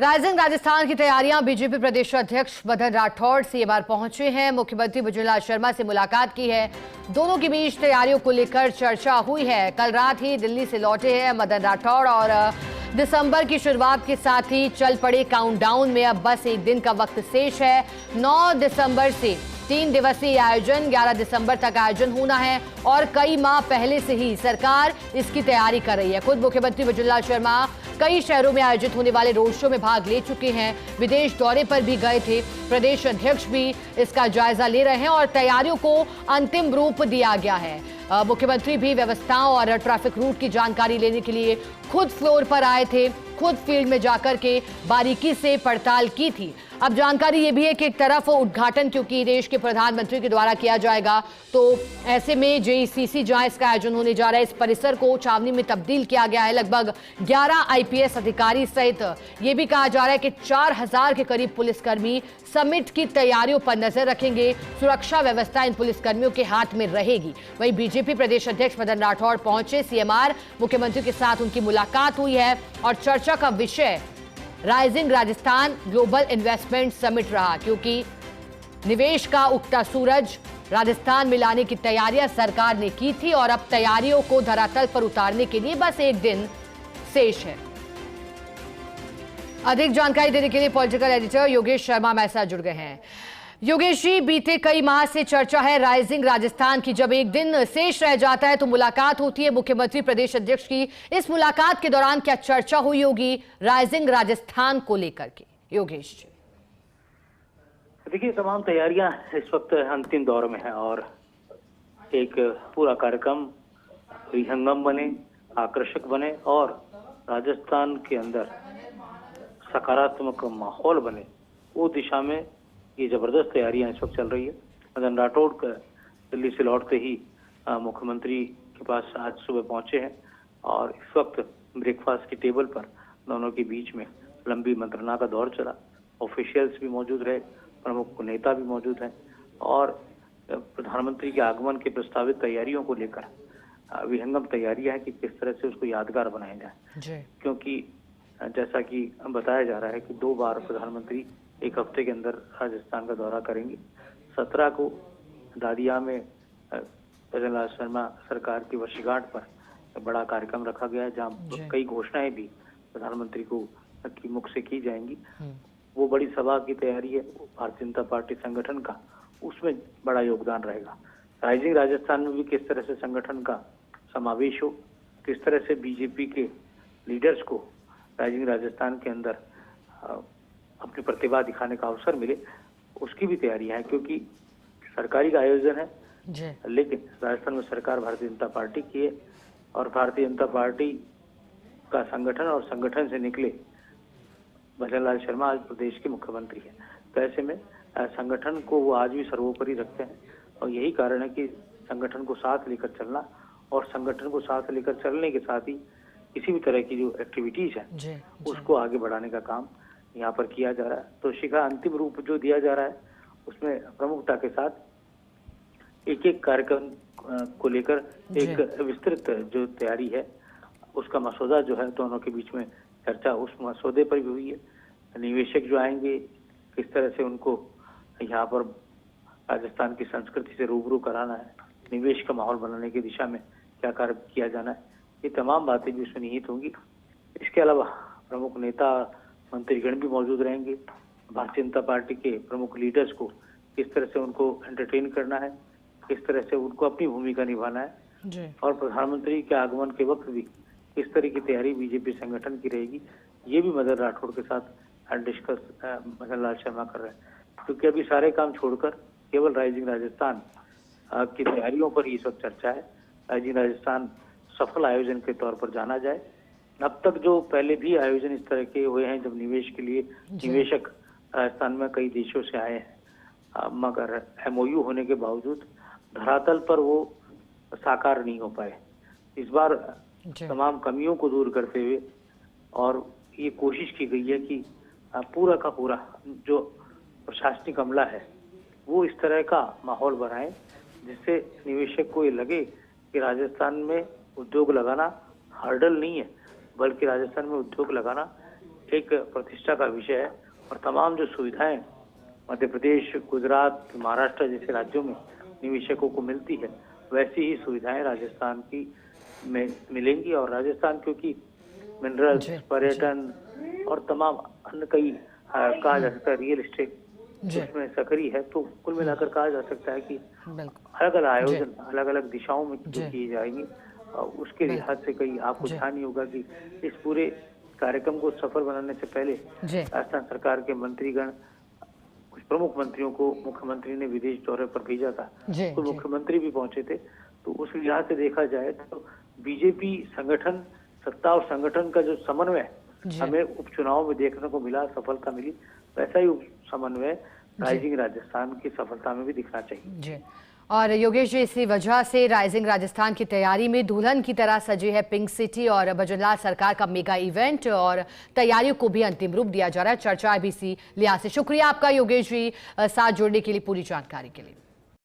Rising Rajasthan की तैयारियां। BJP प्रदेश अध्यक्ष मदन राठौड़ सीएमआर पहुंचे हैं। मुख्यमंत्री भजनलाल शर्मा से मुलाकात की है। दोनों के बीच तैयारियों को लेकर चर्चा हुई है। कल रात ही दिल्ली से लौटे हैं मदन राठौड़ और दिसंबर की शुरुआत के साथ ही चल पड़े काउंटडाउन में अब बस एक दिन का वक्त शेष है। 9 दिसंबर से 3 दिवसीय आयोजन, 11 दिसंबर तक आयोजन होना है और कई माह पहले से ही सरकार इसकी तैयारी कर रही है। खुद मुख्यमंत्री भजनलाल शर्मा कई शहरों में आयोजित होने वाले रोड शो में भाग ले चुके हैं। विदेश दौरे पर भी गए थे। प्रदेश अध्यक्ष भी इसका जायजा ले रहे हैं और तैयारियों को अंतिम रूप दिया गया है। मुख्यमंत्री भी व्यवस्थाओं और ट्रैफिक रूट की जानकारी लेने के लिए खुद फ्लोर पर आए थे। खुद फील्ड में जाकर के बारीकी से पड़ताल की थी। अब जानकारी ये भी है कि एक तरफ उद्घाटन क्योंकि देश के प्रधानमंत्री के द्वारा किया जाएगा, तो ऐसे में जेईसीसी जहां इसका आयोजन होने जा रहा है, इस परिसर को छावनी में तब्दील किया गया है। लगभग 11 आईपीएस अधिकारी सहित ये भी कहा जा रहा है कि 4000 के करीब पुलिसकर्मी समिट की तैयारियों पर नजर रखेंगे। सुरक्षा व्यवस्था इन पुलिसकर्मियों के हाथ में रहेगी। वहीं बीजेपी प्रदेश अध्यक्ष मदन राठौड़ पहुंचे सीएमआर, मुख्यमंत्री के साथ उनकी मुलाकात हुई है और चर्चा का विषय rising Rajasthan global investment summit रहा, क्योंकि निवेश का उगता सूरज राजस्थान में लाने की तैयारियां सरकार ने की थी और अब तैयारियों को धरातल पर उतारने के लिए बस एक दिन शेष है। अधिक जानकारी देने के लिए पॉलिटिकल एडिटर योगेश शर्मा हमारे साथ जुड़ गए हैं। योगेश जी, बीते कई माह से चर्चा है राइजिंग राजस्थान की। जब एक दिन शेष रह जाता है तो मुलाकात होती है मुख्यमंत्री प्रदेश अध्यक्ष की। इस मुलाकात के दौरान क्या चर्चा हुई होगी राइजिंग राजस्थान को लेकर के? योगेश जी, देखिए, तमाम तैयारियां इस वक्त अंतिम दौर में है और एक पूरा कार्यक्रम विहंगम बने, आकर्षक बने और राजस्थान के अंदर सकारात्मक माहौल बने, वो दिशा में ये जबरदस्त तैयारियां इस वक्त चल रही है। मदन राठौड़ दिल्ली से लौटते ही मुख्यमंत्री के पास आज सुबह पहुंचे हैं और इस वक्त ब्रेकफास्ट की टेबल पर दोनों के बीच में लंबी मंत्रणा का दौर चला। ऑफिशियल्स भी मौजूद रहे, प्रमुख नेता भी मौजूद हैं और प्रधानमंत्री के आगमन की प्रस्तावित तैयारियों को लेकर विहंगम तैयारियां हैं कि किस तरह से उसको यादगार बनाया जाए। क्योंकि जैसा कि बताया जा रहा है कि 2 बार प्रधानमंत्री एक हफ्ते के अंदर राजस्थान का दौरा करेंगे। 17 को दादिया में भजनलाल शर्मा सरकार की वर्षगांठ पर बड़ा कार्यक्रम रखा गया है, जहां कई घोषणाएं भी प्रधानमंत्री को की मुख से की जाएंगी। वो बड़ी सभा की तैयारी है भारतीय जनता पार्टी संगठन का, उसमें बड़ा योगदान रहेगा। राइजिंग राजस्थान में भी किस तरह से संगठन का समावेश हो, किस तरह से बीजेपी के लीडर्स को राइजिंग राजस्थान के अंदर अपनी प्रतिभा दिखाने का अवसर मिले, उसकी भी तैयारियां है। क्योंकि सरकारी का आयोजन है लेकिन राजस्थान में सरकार भारतीय जनता पार्टी की है और भारतीय जनता पार्टी का संगठन और संगठन से निकले भजनलाल शर्मा आज प्रदेश के मुख्यमंत्री हैं। तो ऐसे में संगठन को वो आज भी सर्वोपरि रखते हैं और यही कारण है कि संगठन को साथ लेकर चलना और संगठन को साथ लेकर चलने के साथ ही किसी भी तरह की जो एक्टिविटीज है उसको आगे बढ़ाने का काम यहाँ पर किया जा रहा है। तो शिखा अंतिम रूप जो दिया जा रहा है उसमें प्रमुखता के साथ एक एक कार्यक्रम को लेकर एक विस्तृत जो तैयारी है उसका मसौदा जो है दोनों के बीच में चर्चा उस मसौदे पर भी हुई है। निवेशक जो आएंगे किस तरह से उनको यहाँ पर राजस्थान की संस्कृति से रूबरू कराना है, निवेश का माहौल बनाने की दिशा में क्या कार्य किया जाना है, ये तमाम बातें भी उसमें निहित होंगी। इसके अलावा प्रमुख नेता मंत्रीगण भी मौजूद रहेंगे। भारतीय जनता पार्टी के प्रमुख लीडर्स को किस तरह से उनको एंटरटेन करना है, किस तरह से उनको अपनी भूमिका निभाना है और प्रधानमंत्री के आगमन के वक्त भी किस तरह की तैयारी बीजेपी संगठन की रहेगी, ये भी मदन राठौड़ के साथ डिस्कस भजनलाल शर्मा कर रहे हैं। क्योंकि अभी सारे काम छोड़कर केवल राइजिंग राजस्थान की तैयारियों पर ही सब चर्चा है। राइजिंग राजस्थान सफल आयोजन के तौर पर जाना जाए। अब तक जो पहले भी आयोजन इस तरह के हुए हैं जब निवेश के लिए निवेशक राजस्थान में कई देशों से आए हैं, मगर एमओयू होने के बावजूद धरातल पर वो साकार नहीं हो पाए। इस बार तमाम कमियों को दूर करते हुए और ये कोशिश की गई है कि पूरा का पूरा जो प्रशासनिक अमला है वो इस तरह का माहौल बनाए जिससे निवेशक को ये लगे कि राजस्थान में उद्योग लगाना हर्डल नहीं है, बल्कि राजस्थान में उद्योग लगाना एक प्रतिष्ठा का विषय है और तमाम जो सुविधाएं मध्य प्रदेश, गुजरात, महाराष्ट्र जैसे राज्यों में निवेशकों को मिलती है, वैसी ही सुविधाएं राजस्थान की में मिलेंगी। और राजस्थान क्योंकि मिनरल्स, पर्यटन और तमाम अन्य कई कहा जा सकता है रियल एस्टेट इसमें सक्रिय है, तो कुल मिलाकर कहा जा सकता है कि अलग अलग आयोजन अलग अलग दिशाओं में जो किए जाएंगे, उसके लिहाज से कहीं आपको ध्यान नहीं होगा कि इस पूरे कार्यक्रम को सफल बनाने से पहले राजस्थान सरकार के मंत्रीगण, कुछ प्रमुख मंत्रियों को मुख्यमंत्री ने विदेश दौरे पर भेजा था, तो मुख्यमंत्री भी पहुंचे थे। तो उस लिहाज से देखा जाए तो बीजेपी संगठन, सत्ता और संगठन का जो समन्वय हमें उपचुनाव में देखने को मिला, सफलता मिली, वैसा ही उप समन्वय राइजिंग राजस्थान की सफलता में भी दिखना चाहिए। जी। और योगेश जी, इसी वजह से राइजिंग राजस्थान की तैयारी में दुल्हन की तरह सजी है पिंक सिटी और भजनलाल सरकार का मेगा इवेंट, और तैयारियों को भी अंतिम रूप दिया जा रहा है। चर्चा भी इसी लिहाज से। शुक्रिया आपका योगेश जी, साथ जुड़ने के लिए, पूरी जानकारी के लिए।